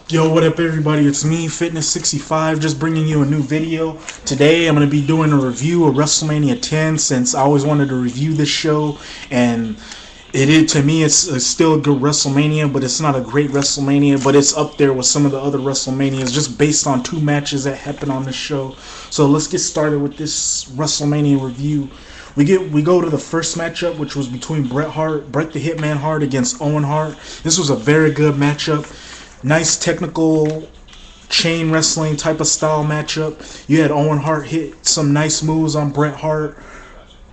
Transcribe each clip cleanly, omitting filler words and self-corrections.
Yo, what up everybody, it's me, Fitness65, just bringing you a new video. Today I'm going to be doing a review of WrestleMania 10 since I always wanted to review this show, and to me it's still a good WrestleMania, but it's not a great WrestleMania, but it's up there with some of the other WrestleManias just based on two matches that happened on this show. So let's get started with this WrestleMania review. We go to the first matchup, which was between Bret the Hitman Hart against Owen Hart. This was a very good matchup. Nice technical chain wrestling type of style matchup. You had Owen Hart hit some nice moves on Bret Hart.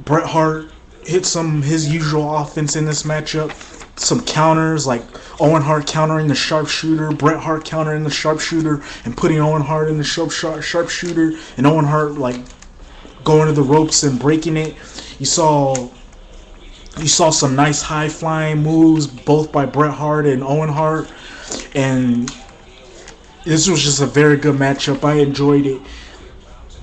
Bret Hart hit his usual offense in this matchup. Some counters like Owen Hart countering the sharpshooter, Bret Hart countering the sharpshooter, and putting Owen Hart in the sharpshooter, and Owen Hart like going to the ropes and breaking it. You saw some nice high flying moves both by Bret Hart and Owen Hart. And this was just a very good matchup. I enjoyed it,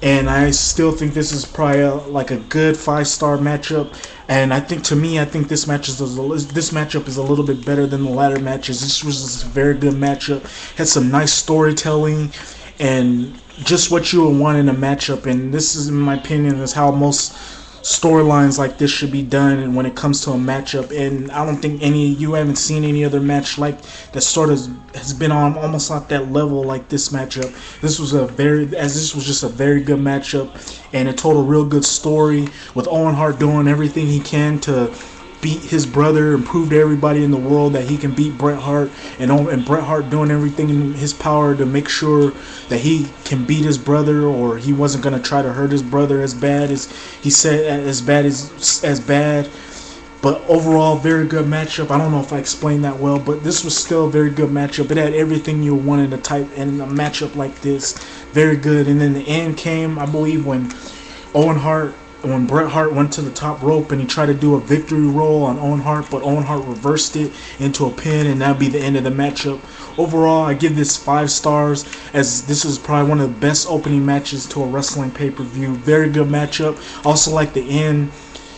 and I still think this is probably like a good 5-star matchup. And I think this matchup is a little bit better than the latter matches. This was just a very good matchup. Had some nice storytelling and just what you would want in a matchup. And this is, in my opinion, is how most storylines like this should be done. And when it comes to a matchup, and I don't think you haven't seen any other match like that sort of has been on almost at that level like this matchup. This was just a very good matchup, and it told a real good story with Owen Hart doing everything he can to beat his brother and prove to everybody in the world that he can beat Bret Hart, and Bret Hart doing everything in his power to make sure that he can beat his brother, or he wasn't going to try to hurt his brother as bad as he said, as bad. But overall, very good matchup. I don't know if I explained that well, but this was still a very good matchup. It had everything you want in a matchup like this. Very good. And then the end came, I believe, when Bret Hart went to the top rope and he tried to do a victory roll on Owen Hart, but Owen Hart reversed it into a pin, and that'd be the end of the matchup. Overall, I give this 5 stars, as this is probably one of the best opening matches to a wrestling pay-per-view. Very good matchup. Also like the end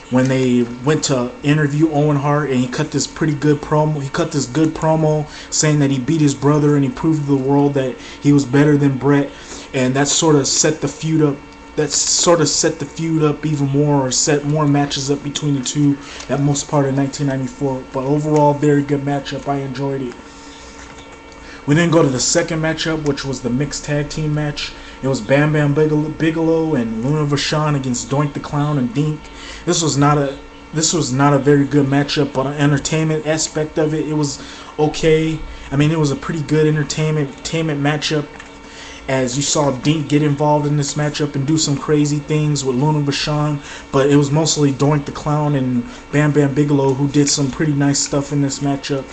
when they went to interview Owen Hart, and he cut this good promo saying that he beat his brother and he proved to the world that he was better than Bret, and that sort of set the feud up. Even more, or set more matches up between the two at most part of 1994. But overall, very good matchup. I enjoyed it. We then go to the second matchup, which was the mixed tag team match. It was Bam Bam Bigelow and Vachon against Doink the Clown and Dink. This was not a very good matchup, but on entertainment aspect of it, it was okay. I mean, it was a pretty good entertainment matchup, as you saw Dink get involved in this matchup and do some crazy things with Vachon, but it was mostly Doink the Clown and Bam Bam Bigelow who did some pretty nice stuff in this matchup.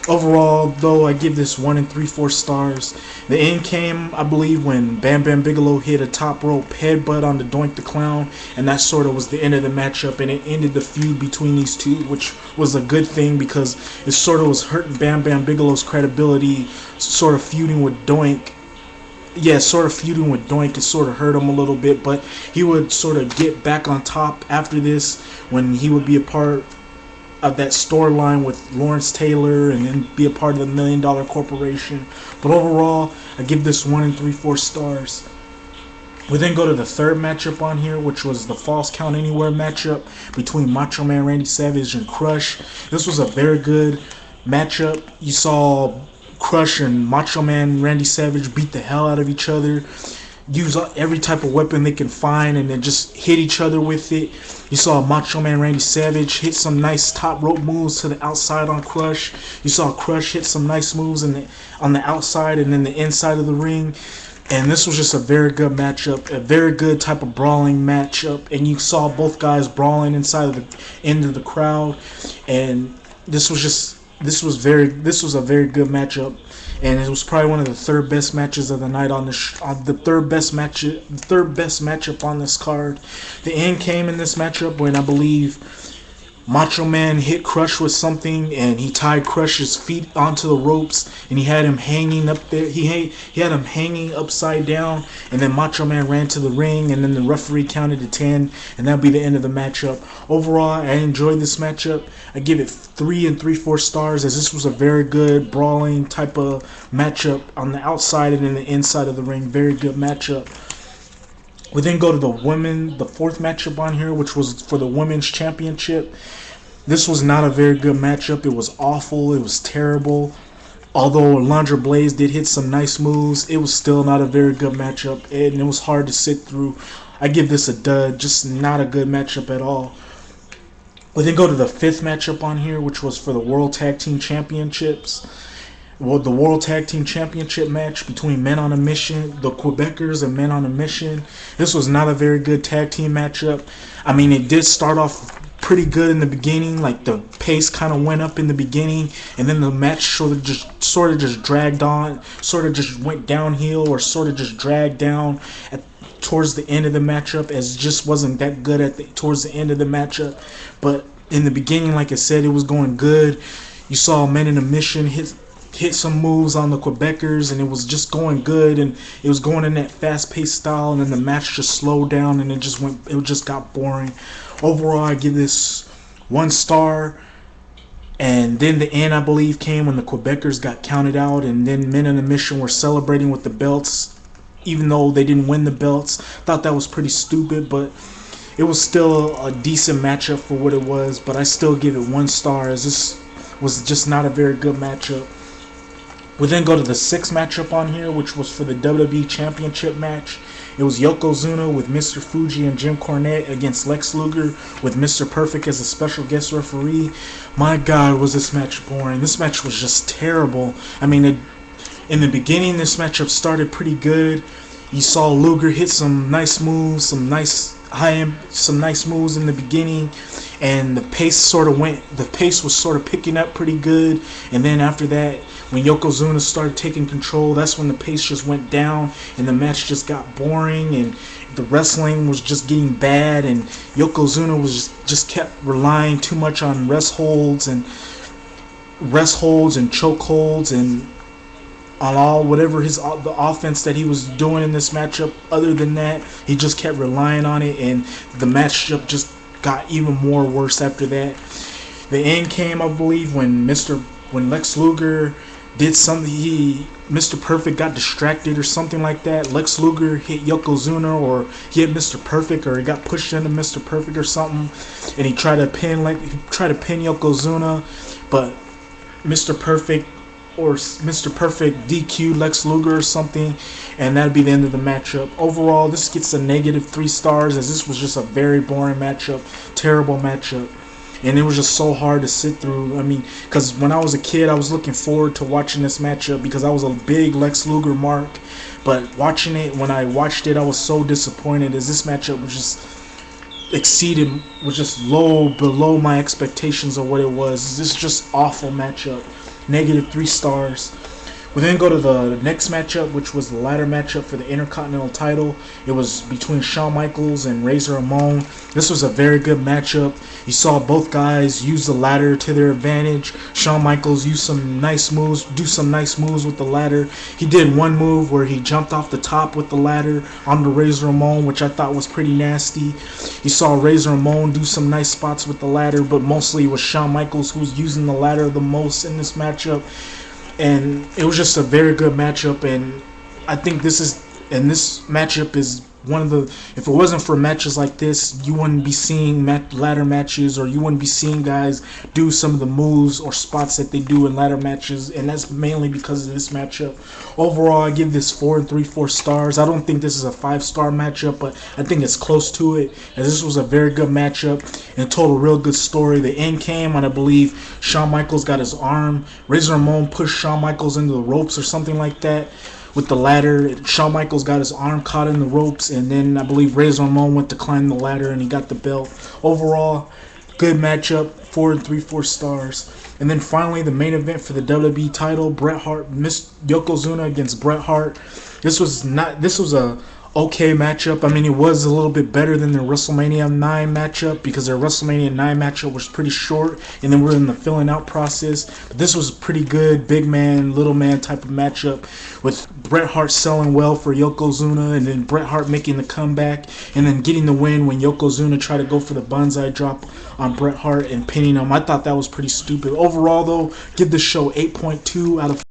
Overall, though, I give this 1 3/4 stars. The end came, I believe, when Bam Bam Bigelow hit a top rope headbutt on the Doink the Clown, and that sort of was the end of the matchup, and it ended the feud between these two, which was a good thing because it sort of was hurting Bam Bam Bigelow's credibility, sort of feuding with Doink. It sort of hurt him a little bit, but he would sort of get back on top after this when he would be a part of that storyline with Lawrence Taylor and then be a part of the $1 Million Corporation. But overall, I give this 1 3/4 stars. We then go to the third matchup on here, which was the Falls Count Anywhere matchup between Macho Man Randy Savage and Crush. This was a very good matchup. You saw Crush and Macho Man Randy Savage beat the hell out of each other, use every type of weapon they can find, and then just hit each other with it. You saw Macho Man Randy Savage hit some nice top rope moves to the outside on Crush. You saw Crush hit some nice moves on the outside and then the inside of the ring. And this was just a very good matchup, a very good type of brawling matchup. And you saw both guys brawling inside of the end of the crowd. And this was a very good matchup, and it was probably one of the third best matches of the night the third best matchup on this card. The end came in this matchup when I believe Macho Man hit Crush with something, and he tied Crush's feet onto the ropes, and he had him hanging up there. He had him hanging upside down, and then Macho Man ran to the ring, and then the referee counted to 10, and that'll be the end of the matchup. Overall, I enjoyed this matchup. I give it 3 3/4 stars, as this was a very good brawling type of matchup on the outside and in the inside of the ring. Very good matchup. We then go to the fourth matchup on here, which was for the Women's Championship. This was not a very good matchup. It was awful. It was terrible. Although Alundra Blaze did hit some nice moves, it was still not a very good matchup, and it was hard to sit through. I give this a dud. Just not a good matchup at all. We then go to the fifth matchup on here, which was for the World Tag Team Championships. Well, the World Tag Team Championship match between Men on a Mission, the Quebecers, and Men on a Mission. This was not a very good tag team matchup. I mean, it did start off pretty good in the beginning. Like, the pace kind of went up in the beginning, and then the match sort of just dragged on, sort of just went downhill, or sort of just dragged down towards the end of the matchup, as it just wasn't that good towards the end of the matchup. But in the beginning, like I said, it was going good. You saw Men in a Mission hit some moves on the Quebecers, and it was just going good, and it was going in that fast-paced style, and then the match just slowed down, and it just got boring. Overall, I give this 1 star. And then the end, I believe, came when the Quebecers got counted out, and then Men in a Mission were celebrating with the belts, even though they didn't win the belts. Thought that was pretty stupid, but it was still a decent matchup for what it was. But I still give it 1 star, as this was just not a very good matchup. We then go to the 6th matchup on here, which was for the WWE Championship match. It was Yokozuna with Mr. Fuji and Jim Cornette against Lex Luger with Mr. Perfect as a special guest referee. My God, was this match boring. This match was just terrible. I mean, in the beginning, this matchup started pretty good. You saw Luger hit some nice moves, some nice moves in the beginning, and the pace was sort of picking up pretty good. And then after that, when Yokozuna started taking control, that's when the pace just went down, and the match just got boring, and the wrestling was just getting bad, and Yokozuna was just kept relying too much on rest holds and choke holds, and on the offense that he was doing in this matchup. Other than that, he just kept relying on it, and the matchup just got even more worse after that. The end came, I believe, when Lex Luger did something. Mr. Perfect got distracted or something like that. Lex Luger hit Yokozuna, or he hit Mr. Perfect, or he got pushed into Mr. Perfect or something, and he tried to pin Yokozuna, but Mr. Perfect DQ'd Lex Luger or something, and that'd be the end of the matchup. Overall, this gets a -3 stars, as this was just a very boring matchup, terrible matchup. And it was just so hard to sit through. I mean, because when I was a kid, I was looking forward to watching this matchup because I was a big Lex Luger mark. But when I watched it, I was so disappointed, as this matchup was just below my expectations of what it was. This is just awful matchup. -3 stars. We then go to the next matchup, which was the ladder matchup for the Intercontinental title. It was between Shawn Michaels and Razor Ramon. This was a very good matchup. You saw both guys use the ladder to their advantage. Shawn Michaels do some nice moves with the ladder. He did one move where he jumped off the top with the ladder onto Razor Ramon, which I thought was pretty nasty. You saw Razor Ramon do some nice spots with the ladder, but mostly it was Shawn Michaels who was using the ladder the most in this matchup. And it was just a very good matchup, and I think this matchup is one of the, if it wasn't for matches like this, you wouldn't be seeing ladder matches, or you wouldn't be seeing guys do some of the moves or spots that they do in ladder matches, and that's mainly because of this matchup. Overall, I give this 4 3/4 stars. I don't think this is a 5-star matchup, but I think it's close to it, as this was a very good matchup and told a real good story. The end came when I believe Shawn Michaels got his arm. Razor Ramon pushed Shawn Michaels into the ropes or something like that with the ladder. Shawn Michaels got his arm caught in the ropes, and then I believe Razor Ramon went to climb the ladder, and he got the belt. Overall, good matchup, 4 3/4 stars. And then finally, the main event for the WWE title, Bret Hart, Yokozuna against Bret Hart. This was a okay matchup. I mean, it was a little bit better than their WrestleMania 9 matchup, because their WrestleMania 9 matchup was pretty short, and then we're in the filling out process. But this was pretty good, big man, little man type of matchup, with Bret Hart selling well for Yokozuna, and then Bret Hart making the comeback, and then getting the win when Yokozuna tried to go for the banzai drop on Bret Hart and pinning him. I thought that was pretty stupid. Overall, though, give this show 8.2 out of